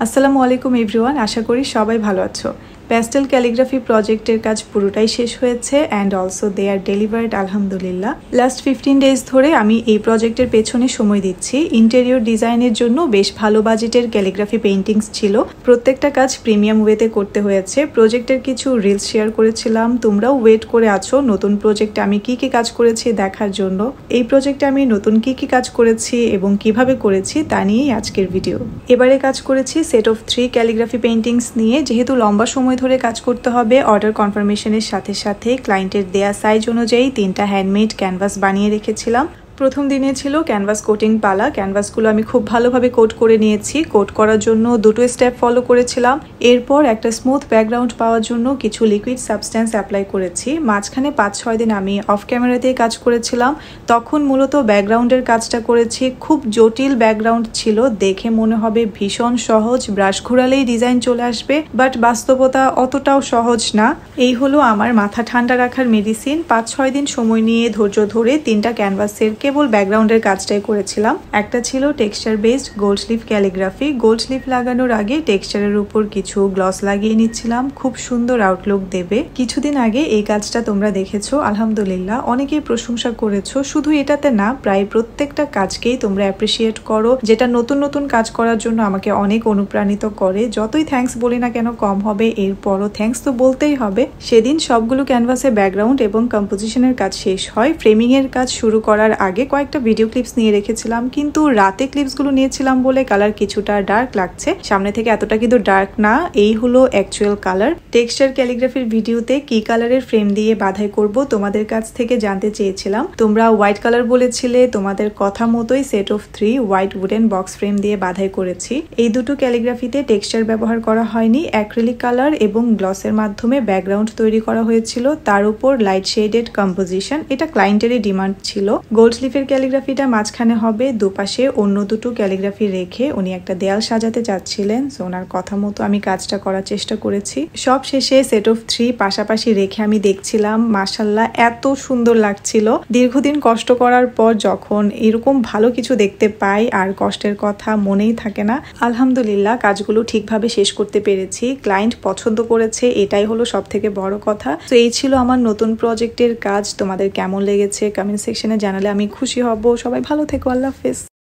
আসসালামু আলাইকুম এভরিওয়ান, আশা করি সবাই ভালো আছো। প্যাস্টেল ক্যালিগ্রাফি প্রজেক্টের কাজ পুরোটাই শেষ হয়েছে and also they are delivered আলহামদুলিল্লাহ। লাস্ট 15 ডেজ ধরে আমি এই প্রজেক্টের পেছনে সময় দিচ্ছি। ইন্টেরিয়র ডিজাইনের জন্য বেশ ভালো বাজেটের ক্যালিগ্রাফি পেইন্টিংস ছিল। প্রত্যেকটা কাজ প্রিমিয়াম ওয়েতে করতে হয়েছে। প্রজেক্টের কিছু রিলস শেয়ার করেছিলাম, তোমরাও ওয়েট করে আছো নতুন প্রজেক্টে আমি কি কি কাজ করেছি দেখার জন্য। এই প্রজেক্টে আমি নতুন কি কি কাজ করেছি এবং কিভাবে করেছি তা নিয়েই আজকের ভিডিও। এবারে কাজ করেছি সেট অফ 3 ক্যালিগ্রাফি পেইন্টিংস নিয়ে। যেহেতু লম্বা সময় ধরে কাজ করতে হবে, অর্ডার কনফার্মেশনের সাথে সাথে ক্লায়েন্টের দেয়া সাইজ অনুযায়ী 3টা হ্যান্ডমেড ক্যানভাস বানিয়ে রেখেছিলাম। প্রথম দিনে ছিল ক্যানভাস কোটিং পালা। ক্যানভাসগুলো আমি খুব ভালোভাবে কোট করে নিয়েছি। কোট করার জন্য দুটো স্টেপ ফলো করেছিলাম। এরপর একটা স্মুথ ব্যাকগ্রাউন্ড পাওয়ার জন্য কিছু লিকুইড সাবস্ট্যান্স অ্যাপ্লাই করেছি। মাঝখানে 5-6 দিন আমি অফ ক্যামেরাতেই কাজ করেছিলাম। তখন মূলত ব্যাকগ্রাউন্ডের কাজটা করেছি। খুব জটিল ব্যাকগ্রাউন্ড ছিল, দেখে মনে হবে ভীষণ সহজ, ব্রাশ ঘোরালেই ডিজাইন চলে আসবে, বাট বাস্তবতা অতটাও সহজ না। এই হলো আমার মাথা ঠান্ডা রাখার মেডিসিন। 5-6 দিন সময় নিয়ে ধৈর্য ধরে 3টা ক্যানভাসের কেবল ব্যাকগ্রাউন্ডের কাজটাই করেছিলাম। একটা ছিল texture based gold sleeve calligraphy. Gold sleeve লাগানোর আগে টেক্সচারের উপর কিছু গ্লস লাগিয়ে নিচ্ছিলাম, খুব সুন্দর আউটলুক দেবে। কিছুদিন আগে এই কাজটা তোমরা দেখেছো, আলহামদুলিল্লাহ অনেকেই প্রশংসা করেছো। শুধু এটাতে না, প্রায় প্রত্যেকটা কাজকেই তোমরা অ্যাপ্রিসিয়েট করো, যেটা নতুন নতুন কাজ করার জন্য আমাকে অনেক অনুপ্রাণিত করে। যতই থ্যাঙ্কস বলি না কেন কম হবে, এরপরও থ্যাঙ্কস তো বলতেই হবে। সেদিন সবগুলো ক্যানভাসে ব্যাকগ্রাউন্ড এবং কম্পোজিশনের কাজ শেষ হয়। ফ্রেমিং এর কাজ শুরু করার আগে কয়েকটা ভিডিও ক্লিপস নিয়ে রেখেছিলাম, কিন্তু রাতে ক্লিপসগুলো নিয়েছিলাম বলে কালার কিছুটা ডার্ক লাগছে। সামনে থেকে এতটা কিন্তু ডার্ক না, এই হলো অ্যাকচুয়াল কালার। টেক্সচার ক্যালিগ্রাফির ভিডিওতে কি কালারের ফ্রেম দিয়ে বাধাই করব তোমাদের কাছ থেকে জানতে চেয়েছিলাম। তোমরা হোয়াইট কালার বলেছিলে, তোমাদের কথা মতোই set of 3 white wooden box frame দিয়ে বাধাই করেছি। এই দুটো ক্যালিগ্রাফিতে টেক্সচার ব্যবহার করা হয়নি, অ্যাক্রিলিক কালার এবং গ্লসের মাধ্যমে ব্যাকগ্রাউন্ড তৈরি করা হয়েছিল, তার উপর লাইট শেডেড কম্পোজিশন। এটা ক্লায়েন্টেরই ডিমান্ড ছিল। গোল্ড স্লিভের ক্যালিগ্রাফিটা মাঝখানে হবে, দুপাশে অন্য দুটো ক্যালিগ্রাফি রেখে উনি একটা দেয়াল সাজাতে চাচ্ছিলেন। সো ওনার কথা মতো আমি কাজটা করার চেষ্টা করেছি। সব শেষে সেট অফ 3 পাশাপাশি রেখে আমি দেখছিলাম, মাশাআল্লাহ এত সুন্দর লাগছিল। দীর্ঘদিন কষ্ট করার পর যখন এরকম ভালো কিছু দেখতে পাই আর কষ্টের কথা মনেই থাকে না। আলহামদুলিল্লাহ কাজগুলো ঠিকভাবে শেষ করতে পেরেছি, ক্লায়েন্ট পছন্দ করেছে, এটাই হলো সব থেকে বড় কথা। তো এই ছিল আমার নতুন প্রজেক্টের কাজ। তোমাদের কেমন লেগেছে কমেন্ট সেকশনে জানালে আমি খুশি হব। সবাই ভালো থেকো, আল্লাহ হাফেজ।